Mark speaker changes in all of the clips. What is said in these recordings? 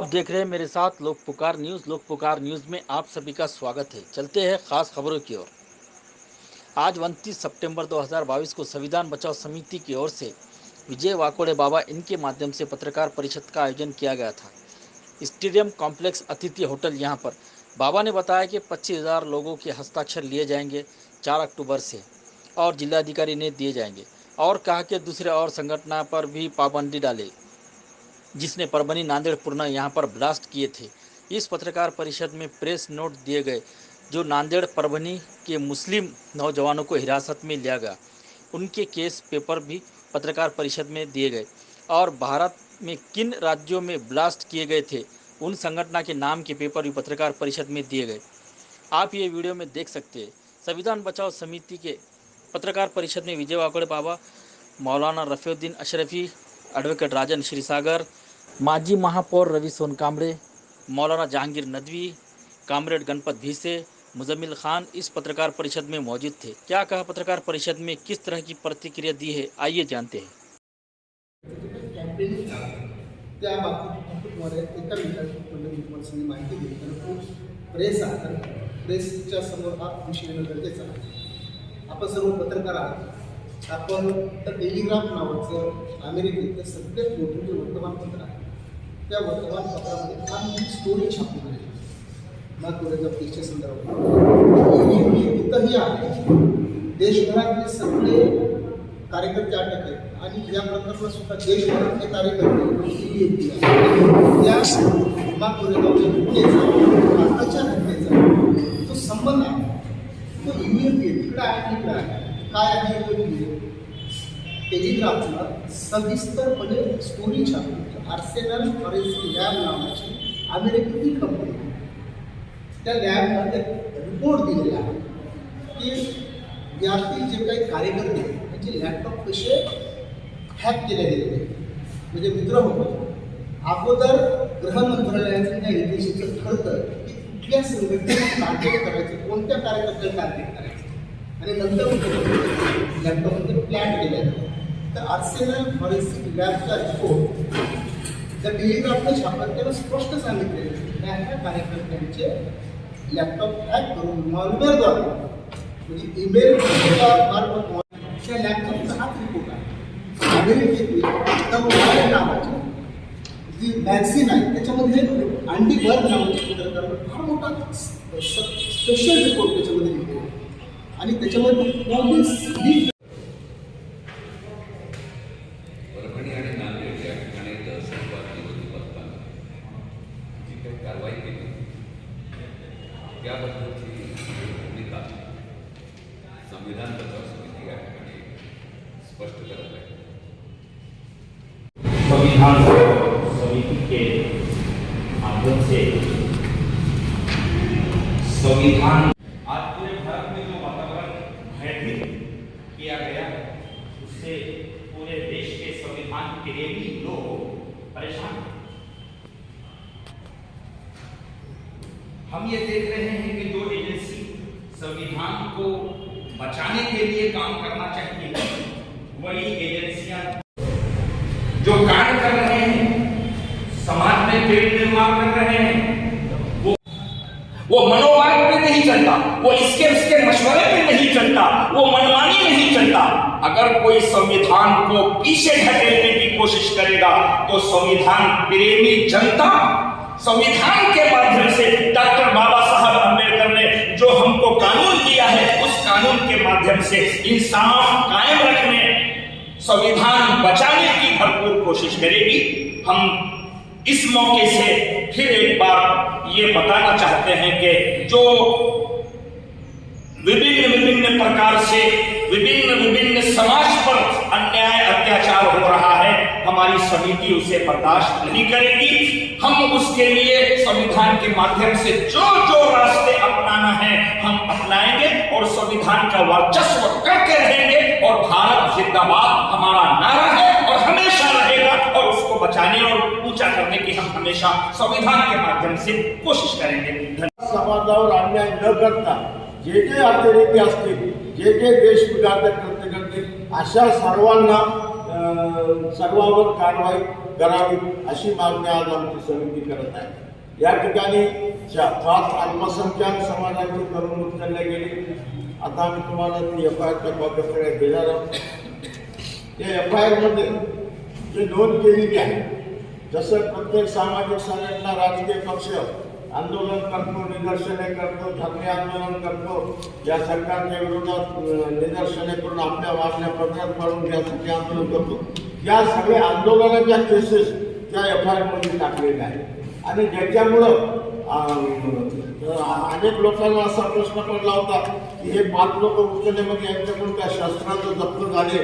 Speaker 1: आप देख रहे हैं मेरे साथ लोक पुकार न्यूज़। लोक पुकार न्यूज़ में आप सभी का स्वागत है। चलते हैं खास खबरों की ओर। आज 29 सितंबर 2022 को संविधान बचाओ समिति की ओर से विजय वाकोड़े बाबा इनके माध्यम से पत्रकार परिषद का आयोजन किया गया था। स्टेडियम कॉम्प्लेक्स अतिथि होटल यहाँ पर बाबा ने बताया कि 25,000 लोगों के हस्ताक्षर लिए जाएंगे 4 अक्टूबर से और जिलाधिकारी ने दिए जाएंगे, और कहा कि दूसरे और संगठन पर भी पाबंदी डाले जिसने परभनी नांदेड़ पूर्णा यहाँ पर ब्लास्ट किए थे। इस पत्रकार परिषद में प्रेस नोट दिए गए जो नांदेड़ परभनी के मुस्लिम नौजवानों को हिरासत में लिया गया, उनके केस पेपर भी पत्रकार परिषद में दिए गए और भारत में किन राज्यों में ब्लास्ट किए गए थे उन संगठन के नाम के पेपर भी पत्रकार परिषद में दिए गए। आप ये वीडियो में देख सकते हैं। संविधान बचाओ समिति के पत्रकार परिषद में विजय वाकोड़े बाबा, मौलाना रफ़ीउद्दीन अशरफी, एडवोकेट राजन श्रीसागर, माजी महापौर रवि सोनकामरे, मौलाना जहांगीर नदवी, कामरेड गणपत भीसे, मुजम्मिल खान इस पत्रकार परिषद में मौजूद थे। क्या कहा पत्रकार परिषद में, किस तरह की प्रतिक्रिया दी है, आइए जानते हैं।
Speaker 2: प्रेसच्या समोर हा विषय येणं गरजेचं आहे। आपण सर्व पत्रकार आहात। आपण द टेलिग्राफ नावाचं अमेरिकेतलं सगळ्यात मोठं जे वर्तमानपत्र आहे त्या वर्तमानपत्रामध्ये आम्ही स्टोरी छापली आहे नागपूरच्या केसच्या संदर्भात। इथंही आहे देशभरातले सगळे कार्यकर्ते अटक आहेत आणि या प्रकरणात सुद्धा देशभरातले कार्यकर्ते त्या नागपूरच्या घटनेचा आताच्या घटनेचा जो संबंध आहे तो तिकडे आहे तिकडे आहे काय आहे टेलिग्राफला सविस्तरपणे स्टोरी छापली। आर्सेनल फॉरेन्सिक लॅब नावाची अमेरिकेतील कंपनी त्या लॅबमध्ये रिपोर्ट दिलेला आहे की यातील जे काही कार्यकर्ते त्यांचे लॅपटॉप कसे हॅक केले गेले, म्हणजे मित्र होतो अगोदर गृह मंत्रालयाचं त्या निर्देशित ठरतं की कुठल्या संघटनेला टार्गेट करायचं, कोणत्या कार्यकर्त्याला टार्गेट करायचं आणि नंतर लॅपटॉपमध्ये प्लॅन केल्या जातं। तर आर्सेनल फॉरेन्सिक लॅबचा रिपोर्ट त्या टेलिग्राफने छापला त्याला स्पष्ट सांगितले त्या कार्यकर्त्यांचे लॅपटॉप हॅक करून मॉलवेअरद्वारे म्हणजे ईमेल मार्फत त्या लॅपटॉपचा हाच रिपोर्ट आहे। अमेरिकेतील नावाची जी वॅक्सिन आहे त्याच्यामध्ये अँटीबर्ग नावाची फार मोठा स्पेशल रिपोर्ट त्याच्यामध्ये लिहिलेला आहे आणि त्याच्यामध्ये
Speaker 3: परभणी आणि नांदेड या ठिकाणी दहशतवाद विरोधी पथकाने जी काही कारवाई केली त्याबद्दलची भूमिका संविधान बचाव समिती या ठिकाणी स्पष्ट करत आहे।
Speaker 4: संविधान समिति के माध्यम से संविधान आज पूरे भारत में जो वातावरण भयभीत किया गया है उससे पूरे देश के संविधान प्रेमी लोग परेशान हैं। हम ये देख रहे हैं कि जो एजेंसी संविधान को बचाने के लिए काम करना चाहिए वही एजेंसियां जो कार्य कर रहे हैं, समाज में पेड़ निर्माण कर रहे हैं, वो मनोवाद पे नहीं चलता, वो इसके उसके मशवरे पे नहीं चलता, वो मनमानी नहीं चलता। अगर कोई संविधान को पीछे ढकेलने की कोशिश करेगा तो संविधान प्रेमी जनता संविधान के माध्यम से डॉक्टर बाबा साहब अम्बेडकर ने जो हमको कानून दिया है उस कानून के माध्यम से इंसाफ कायम रखने, संविधान बचाने की भरपूर कोशिश करेगी। हम इस मौके से फिर एक बार ये बताना चाहते हैं कि जो विभिन्न प्रकार से विभिन्न समाज पर अन्याय अत्याचार हो रहा है, हमारी समिति उसे बर्दाश्त नहीं करेगी। हम उसके लिए संविधान के माध्यम से जो रास्ते अपनाना है हम अपनाएंगे और संविधान का वर्चस्व करके रहेंगे और भारत जिंदाबाद हमारा नारा है और हमेशा रहेगा और उसको बचाने और ऊंचा करने की हम हमेशा संविधान के माध्यम से कोशिश करेंगे।
Speaker 5: समाजावर अन्याय न करता जे अतिरेकी असतील, जे देश विघातक कृत्य करतील अशा सर्वांना सर्वांवर कारवाई करावी अशी मागणी आज आमची समिती करत आहे. या ठिकाणी 5 अल्पसंख्याक समाजाची तरुण उचलले गेले. आता आम्ही तुम्हाला ती FIR कॉपी देणार आहोत. त्या FIR मध्ये जे नोंद केलेली आहे, जसं प्रत्येक सामाजिक संघटना, राजकीय पक्ष आंदोलन करतो, निदर्शने करतो, धरणे आंदोलन करतो, या सरकारच्या विरोधात निदर्शने करून आपल्या मागण्या पत्रात पाडून घ्यायसाठी आंदोलन करतो. या सगळ्या आंदोलनाच्या केसेस त्या FIR मध्ये टाकलेल्या आहेत. आणि ज्याच्यामुळं अनेक लोकांना असा प्रश्न पडला होता की हे 5 लोक उचलण्यामध्ये यांच्याकडून काय शस्त्रांचं जप्त झाले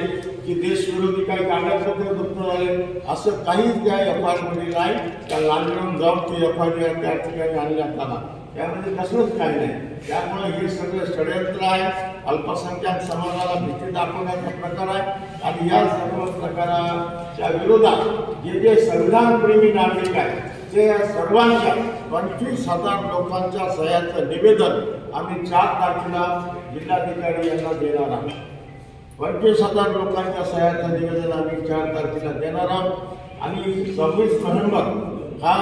Speaker 5: की देशविरोधी काही कागदपत्र जप्त झाले, असं काही त्या FIR मध्ये नाही. त्या लांबून जाऊन ते FIR त्या ठिकाणी आणण्यात आला. त्यामध्ये कसलंच काही नाही. त्यामुळे हे सगळं षडयंत्र आहे, अल्पसंख्याक समाजाला भीती दाखवण्याचा प्रकार आहे. आणि या सर्व प्रकाराच्या विरोधात जे संविधानप्रेमी नागरिक आहेत ते सर्वांच्या 25,000 लोकांच्या सह्यांचं निवेदन आम्ही 4 तारखेला जिल्हाधिकारी यांना देणार आहोत. 25,000 लोकांच्या सह्यांचं निवेदन आम्ही 4 तारखेला देणार आहोत. आणि 26 नोव्हेंबर हा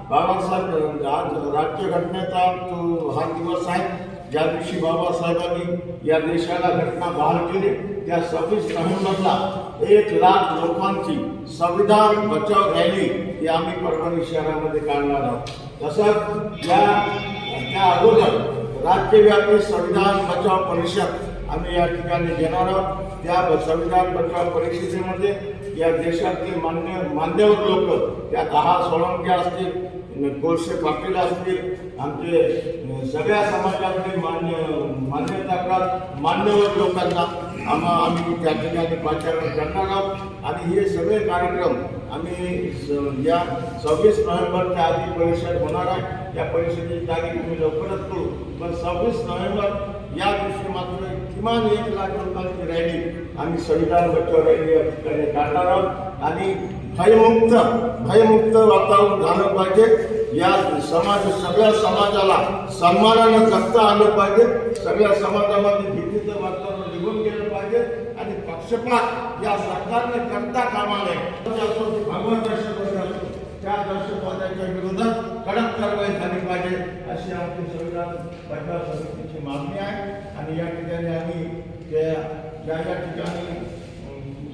Speaker 5: बाबासाहेब आज राज्यघटनेचा हा दिवस आहे, ज्या दिवशी बाबासाहेबांनी या देशाला घटना बहाल केली. त्या 26 नोव्हेंबरला 1 लाख लोकांची संविधान बचाव रॅली ही आम्ही परभणी शहरामध्ये काढणार आहोत. तसंच त्या अगोदर राज्यव्यापी संविधान बचाव परिषद आम्ही या ठिकाणी घेणार आहोत. त्या संविधान बचाव परिषदेमध्ये या देशातील मान्यवर लोक, त्या 10 सोळंके असतील, कोळसे पाटील असतील, आमचे सगळ्या समाजातील मान्यवर लोकांना आम्ही त्या ठिकाणी पाचारण करणार आहोत. आणि हे सगळे कार्यक्रम आम्ही या 26 नोव्हेंबरच्या आधी परिषद होणार आहे. या परिषदेची तारीख आम्ही लवकरच करू. पण 26 नोव्हेंबर या दिवशी मात्र किमान 1 लाख लोकांची रॅली आम्ही संविधान बचाव रॅली या ठिकाणी काढणार आहोत. आणि भयमुक्त वातावरण झालं पाहिजे. या सगळ्या समाजाला सन्मानानं जगता आलं पाहिजे. सगळ्या समाजामध्ये भीतीचं वातावरण निघून गेलं पाहिजे. आणि पक्षपात या सरकारने करता कामा नये. भगवान दहशतवाद, त्या दहशतवादाच्या विरोधात कडक कारवाई झाली पाहिजे अशी आमची संविधान बचाव समितीची मागणी आहे. आणि या ठिकाणी आम्ही ज्या ठिकाणी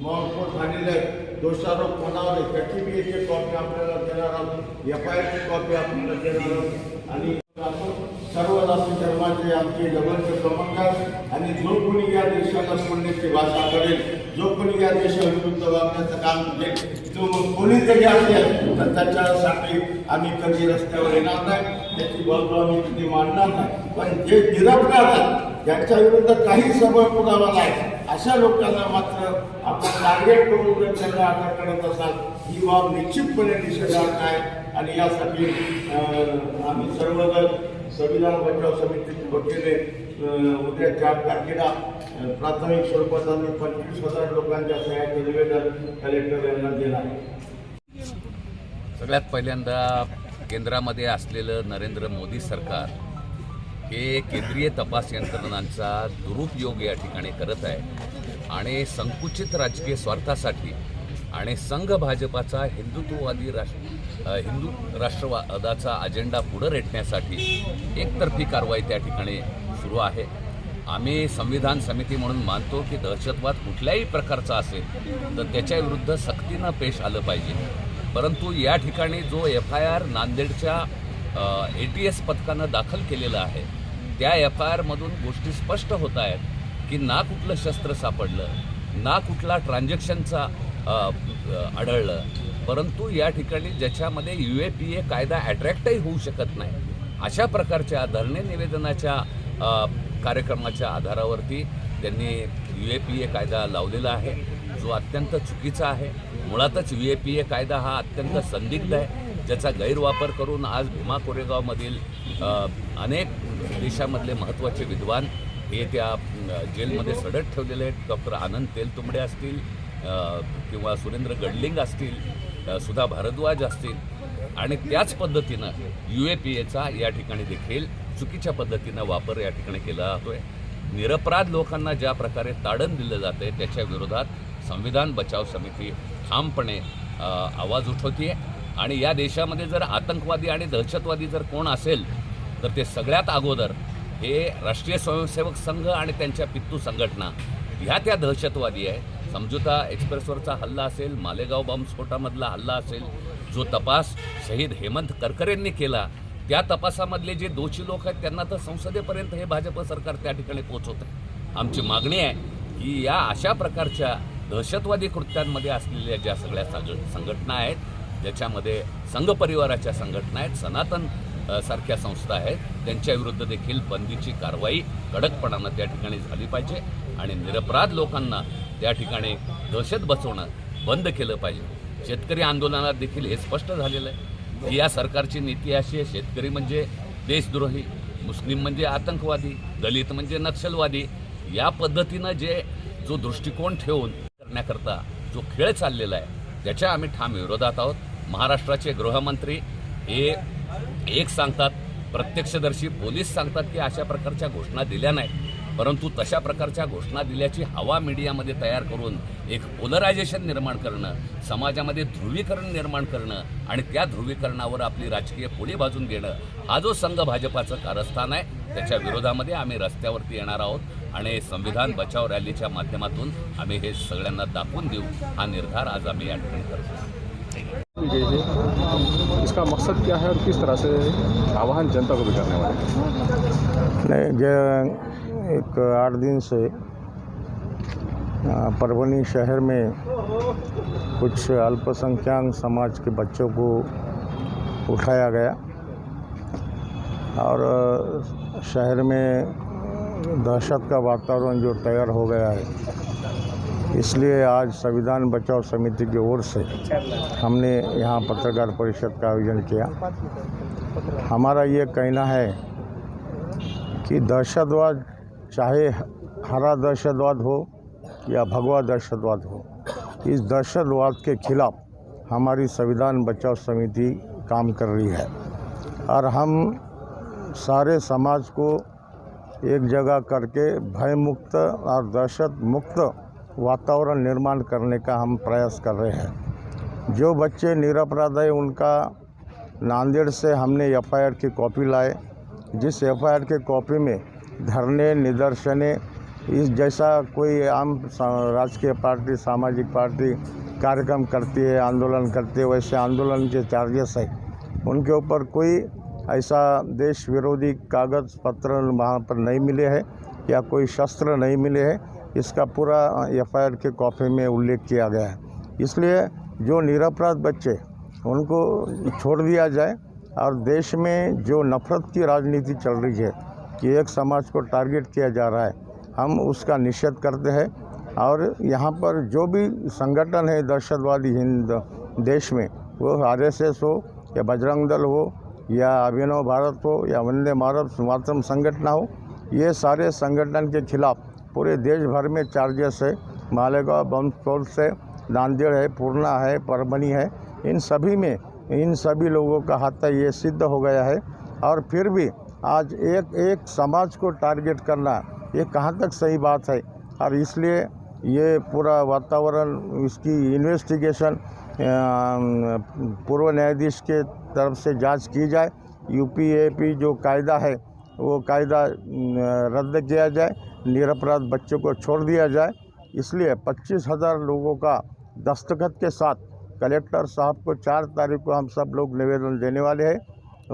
Speaker 5: मौनपोट झालेले दोषारोप कोणावर त्याची बी एक कॉपी आपल्याला देणार आहोत. FIR ची कॉपी आपल्याला देणार आहोत. आणि सर्व जाती धर्माचे आमचे जवळचे संबंध आणि जो कोणी या देशाला सोडण्याची भाषा करेल, जो कोणी या देशाविरुद्ध वागण्याचं काम करेल, तो कोणीतरी असेल तर त्याच्यासाठी आम्ही कधी रस्त्यावर येणार नाही, त्याची बाजू आम्ही कधी मांडणार नाही. पण जे निरपराध ज्यांच्या विरुद्ध काही सबळ पुरावा नाही अशा लोकांना मात्र आपण टार्गेट करून जर त्यांना अटक करत असाल ही बाब निश्चितपणे निषेधार्ह आहे. आणि यासाठी आम्ही सर्वजण संविधान बचाव समितीच्या वतीने उद्या 4 तारखेला प्राथमिक स्वरूपात आम्ही 25,000 लोकांच्या सह्यांचं निवेदन कलेक्टर यांना देणार.
Speaker 3: सगळ्यात पहिल्यांदा केंद्रामध्ये असलेलं नरेंद्र मोदी सरकार हे केंद्रीय तपास यंत्रणांचा दुरुपयोग या ठिकाणी करत आहे आणि संकुचित राजकीय स्वार्थासाठी आणि संघ भाजपाचा हिंदू राष्ट्रवादाचा अजेंडा पुढे रेटण्यासाठी एकतर्फी कारवाई त्या ठिकाणी सुरू आहे. आम्ही संविधान समिती म्हणून मानतो की दहशतवाद कुठल्याही प्रकारचा असेल तर त्याच्याविरुद्ध सक्तीनं पेश आलं पाहिजे. परंतु या ठिकाणी जो FIR नांदेडच्या ATS पथकानं दाखल केलेला आहे त्या FIR मधून गोष्टी स्पष्ट होत आहेत की ना कुठलं शस्त्र सापडलं, ना कुठला ट्रान्झॅक्शनचा आढळलं, परंतु या ठिकाणी ज्याच्यामध्ये UAPA कायदा अट्रॅक्टही होऊ शकत नाही अशा प्रकारच्या धरणे निवेदनाच्या कार्यक्रमाच्या आधारावरती त्यांनी UAPA कायदा लावलेला आहे जो अत्यंत चुकीचा आहे. मुळातच UAPA कायदा हा अत्यंत संदिग्ध आहे ज्याचा गैरवापर करून आज भीमा कोरेगावमधील अनेक देशामधले महत्त्वाचे विद्वान हे त्या जेलमध्ये सडत ठेवलेले आहेत. डॉक्टर आनंद तेलतुंबडे असतील किंवा सुरेंद्र गडलिंग असतील, सुधा भारद्वाज असतील आणि त्याच पद्धतीनं UAPAचा या ठिकाणी देखील चुकीच्या पद्धतीनं वापर या ठिकाणी केला जातोय. निरपराध लोकांना ज्या प्रकारे ताडण दिलं जातं त्याच्या विरोधात संविधान बचाव समिती ठामपणे आवाज उठवते आणि या देशामध्ये जर आतंकवादी आणि दहशतवादी जर कोण असेल तर ते सगळ्यात अगोदर हे राष्ट्रीय स्वयंसेवक संघ आणि त्यांच्या पित्तू संघटना ह्या त्या दहशतवादी आहे. समझोता एक्सप्रेसवरचा हल्ला असेल, मालेगाव बॉम्बस्फोटामधला हल्ला असेल, जो तपास शहीद हेमंत करकरेंनी केला त्या तपासामधले जे दोषी लोक आहेत त्यांना तर संसदेपर्यंत हे भाजप सरकार त्या ठिकाणी पोहोचवत आहे. आमची मागणी आहे की या अशा प्रकारच्या दहशतवादी कृत्यांमध्ये असलेल्या ज्या सगळ्या संघटना आहेत, ज्याच्यामध्ये संघ परिवाराच्या संघटना आहेत, सनातन सारख्या संस्था आहेत, त्यांच्याविरुद्ध देखील बंदीची कारवाई कडकपणानं त्या ठिकाणी झाली पाहिजे आणि निरपराध लोकांना त्या ठिकाणी दहशत बसवणं बंद केलं पाहिजे. शेतकरी आंदोलनात देखील हे स्पष्ट झालेलं आहे की या सरकारची नीती अशी आहे, शेतकरी म्हणजे देशद्रोही, मुस्लिम म्हणजे आतंकवादी, दलित म्हणजे नक्षलवादी, या पद्धतीनं जो दृष्टिकोन ठेवून करण्याकरता जो खेळ चाललेला आहे त्याच्या आम्ही ठाम विरोधात आहोत. महाराष्ट्राचे गृहमंत्री हे एक सांगतात, प्रत्यक्षदर्शी पोलीस सांगतात की अशा प्रकारच्या घोषणा दिल्या नाहीत, परंतु तशा प्रकारच्या घोषणा दिल्याची हवा मीडियामध्ये तयार करून एक पोलरायझेशन निर्माण करणं, समाजामध्ये ध्रुवीकरण निर्माण करणं आणि त्या ध्रुवीकरणावर आपली राजकीय पोळी भाजून घेणं, हा जो संघ भाजपाचं कारस्थान आहे त्याच्या विरोधामध्ये आम्ही रस्त्यावरती येणार आहोत आणि संविधान बचाव रॅलीच्या माध्यमातून आम्ही हे सगळ्यांना दाखवून देऊ हा निर्धार आज आम्ही या ठिकाणी करतो.
Speaker 6: इसका मकसद क्या है और किस तरह से आह्वान जनता को भी करने वाले
Speaker 7: नहीं, जो एक 8 दिन से परभनी शहर में कुछ अल्पसंख्यक समाज के बच्चों को उठाया गया और शहर में दहशत का वातावरण जो तैयार हो गया है, इसलिए आज संविधान बचाओ समिति की ओर से हमने यहाँ पत्रकार परिषद का आयोजन किया। हमारा ये कहना है कि दहशतवाद, चाहे हरा दहशतवाद हो या भगवा दहशतवाद हो, इस दहशतवाद के खिलाफ हमारी संविधान बचाओ समिति काम कर रही है और हम सारे समाज को एक जगह करके भय मुक्त और दहशत मुक्त वातावरण निर्माण करने का हम प्रयास कर रहे हैं। जो बच्चे निरपराध है उनका नांदेड़ से हमने एफआईआर की कॉपी लाए, जिस एफआईआर के कॉपी में धरने, निदर्शने, इस जैसा कोई आम राजकीय पार्टी, सामाजिक पार्टी कार्यक्रम करती है, आंदोलन करती है, वैसे आंदोलन के चार्जेस है, उनके ऊपर कोई ऐसा देश विरोधी कागज़ पत्र वहाँ पर नहीं मिले हैं या कोई शस्त्र नहीं मिले हैं, इसका पूरा एफआईआर के कॉपी में उल्लेख किया गया है। इसलिए जो निरपराध बच्चे उनको छोड़ दिया जाए और देश में जो नफरत की राजनीति चल रही है कि एक समाज को टारगेट किया जा रहा है, हम उसका निषेध करते हैं और यहाँ पर जो भी संगठन है दहशतवादी हिंद देश में, वो आरएसएस हो या बजरंग दल हो या अभिनव भारत हो या वंदे मातरम संगठन हो, ये सारे संगठन के खिलाफ पूरे देश भर में चार्जेस है। मालेगांव बम स्फोट से नांदेड़ है, पूर्णा है, परभनी है, इन सभी में इन सभी लोगों का हाथ ये सिद्ध हो गया है। और फिर भी आज एक समाज को टारगेट करना ये कहाँ तक सही बात है, और इसलिए ये पूरा वातावरण, इसकी इन्वेस्टिगेशन पूर्व न्यायाधीश के तरफ से जांच की जाए, यूपीएपी जो कायदा है वो कायदा रद्द किया जाए, निरपराध बच्चों को छोड़ दिया जाए। इसलिए 25,000 लोगों का दस्तखत के साथ कलेक्टर साहब को 4 तारीख को हम सब लोग निवेदन देने वाले हैं।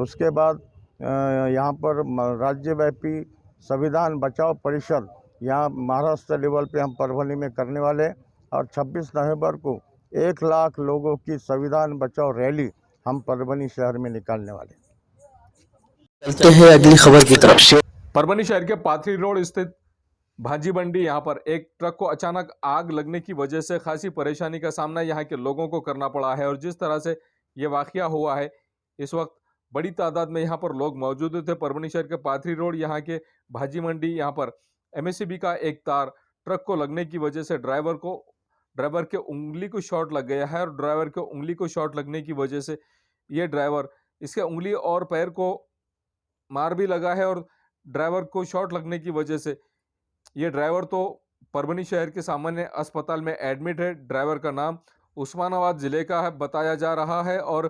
Speaker 7: उसके बाद यहाँ पर राज्यव्यापी संविधान बचाओ परिषद यहाँ महाराष्ट्र लेवल पे हम परभनी में करने वाले हैं और 26 नवंबर को 1 लाख लोगों की संविधान बचाओ रैली हम परभनी शहर में निकालने वाले हैं।
Speaker 8: चलते हैं अगली खबर की तरफ से।
Speaker 6: परभनी शहर के पाथरी रोड स्थित भाजी मंडी यहाँ पर एक ट्रक को अचानक आग लगने की वजह से खासी परेशानी का सामना यहाँ के लोगों को करना पड़ा है और जिस तरह से ये वाकया हुआ है, इस वक्त बड़ी तादाद में यहाँ पर लोग मौजूद थे। परभनी शहर के पाथरी रोड यहाँ के भाजी मंडी यहाँ पर एमएससीबी का एक तार ट्रक को लगने की वजह से ड्राइवर के उंगली को शॉट लग गया है और ड्राइवर के उंगली को शॉट लगने की वजह से ये ड्राइवर, इसके उंगली और पैर को मार भी लगा है और ड्राइवर को शॉट लगने की वजह से ये ड्राइवर तो परभनी शहर के सामान्य अस्पताल में एडमिट है। ड्राइवर का नाम उस्मानाबाद जिले का है बताया जा रहा है और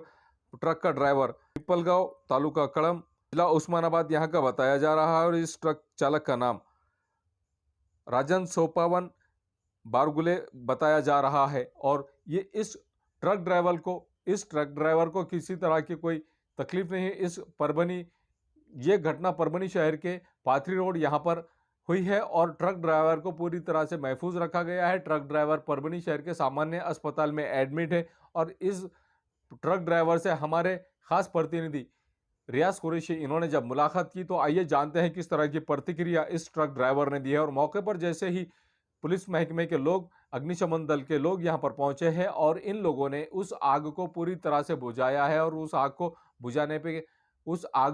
Speaker 6: ट्रक का ड्राइवर पिपलगांव तालुका कड़म जिला उस्मानाबाद यहाँ का बताया जा रहा है और इस ट्रक चालक का नाम राजन सोपावन बारगुले बताया जा रहा है। और ये इस ट्रक ड्राइवर को किसी तरह की कोई तकलीफ नहीं है। ये घटना परभनी शहर के पाथरी रोड यहाँ पर हुई है और ट्रक ड्राइवर को पूरी तरह से महफूज रखा गया है। ट्रक ड्राइवर परभनी शहर के सामान्य अस्पताल में एडमिट है और इस ट्रक ड्राइवर से हमारे खास प्रतिनिधि रियाज कुरैशी इन्होंने जब मुलाकात की तो आइए जानते हैं किस तरह की प्रतिक्रिया इस ट्रक ड्राइवर ने दी है। और मौके पर जैसे ही पुलिस महकमे के लोग, अग्निशमन दल के लोग यहाँ पर पहुंचे हैं और इन लोगों ने उस आग को पूरी तरह से बुझाया है और उस आग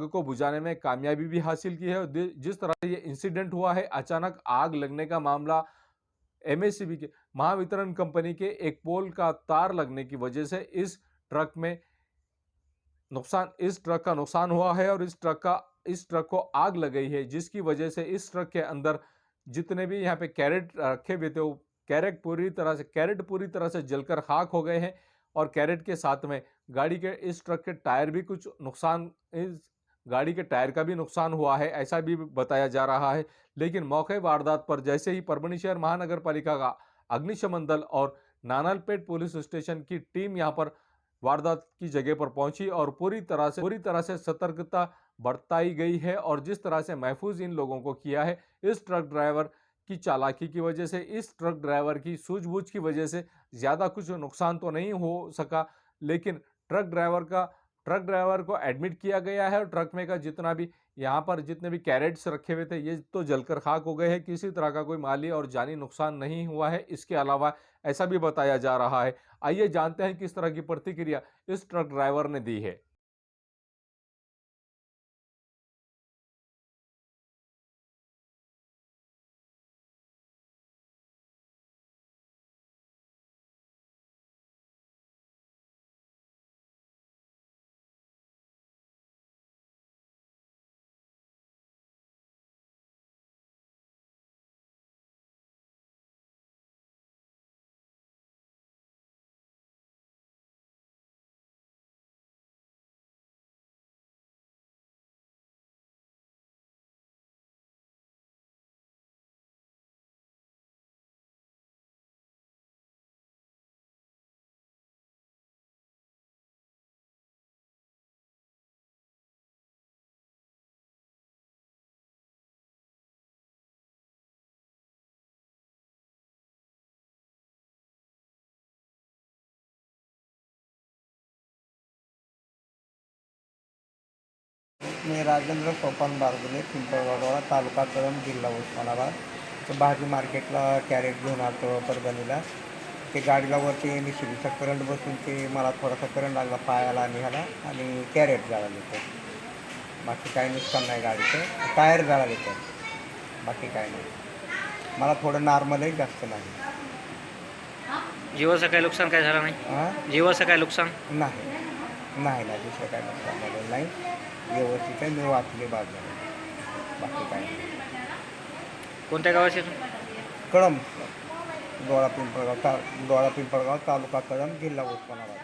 Speaker 6: को बुझाने में कामयाबी भी हासिल की है। जिस तरह से ये इंसिडेंट हुआ है, अचानक आग लगने का मामला एमएससीबी के महावितरण कंपनी के एक पोल का तार लगने की वजह से इस ट्रक का नुकसान हुआ है और इस ट्रक को आग लग गई है, जिसकी वजह से इस ट्रक के अंदर जितने भी यहाँ पे कैरेट रखे हुए थे वो कैरेट पूरी तरह से जलकर खाक हो गए हैं और कैरेट के साथ में इस ट्रक के टायर भी कुछ नुकसान, इस गाड़ी के टायर का भी नुकसान हुआ है ऐसा भी बताया जा रहा है। लेकिन मौके वारदात पर जैसे ही परभनी शहर महानगर पालिका का अग्निशमन दल और नानालपेट पुलिस स्टेशन की टीम यहाँ पर वारदात की जगह पर पहुंची और पूरी तरह से सतर्कता बरताई गई है और जिस तरह से महफूज इन लोगों को किया है, इस ट्रक ड्राइवर की चालाकी की वजह से, इस ट्रक ड्राइवर की सूझबूझ की वजह से ज़्यादा कुछ नुकसान तो नहीं हो सका। लेकिन ट्रक ड्राइवर को एडमिट किया गया है और ट्रक में का जितने भी कैरेट्स रखे हुए थे ये तो जलकर खाक हो गए हैं। किसी तरह का कोई माली और जानी नुकसान नहीं हुआ है इसके अलावा, ऐसा भी बताया जा रहा है। आइए जानते हैं किस तरह की प्रतिक्रिया इस ट्रक ड्राइवर ने दी है।
Speaker 9: मी राजेंद्र सोपान बारगुले, पिंपळगावडोळा, तालुका कळंब, जिल्हा उस्मानाबाद. तर भाजी मार्केटला कॅरेट घेऊन आलो परभणीला. ते गाडीला वरती एमएससीबीचा करंट बसून ते मला थोडासा करंट लागला पायाला आणि ह्याला आणि कॅरेट जळाले तर. बाकी काही नुकसान नाही गाडीचं. टायर जळाले तर बाकी काही नाही. मला थोडं नॉर्मल आहे, जास्त नाही.
Speaker 8: जीवाचं काय नुकसान काय झालं नाही?
Speaker 9: हां
Speaker 8: जीवाचं काय नुकसान?
Speaker 9: नाही नाही नाही दुसरं काय नुकसान झालं नाही. व्यवस्थित आहे, मी वाचले बाजूला. बाकी काही नाही.
Speaker 8: कोणत्या गावाचे?
Speaker 9: कळंब, दोळा पिंपळगाव तालुका कळंब, जिल्हा उस्मानाबाद.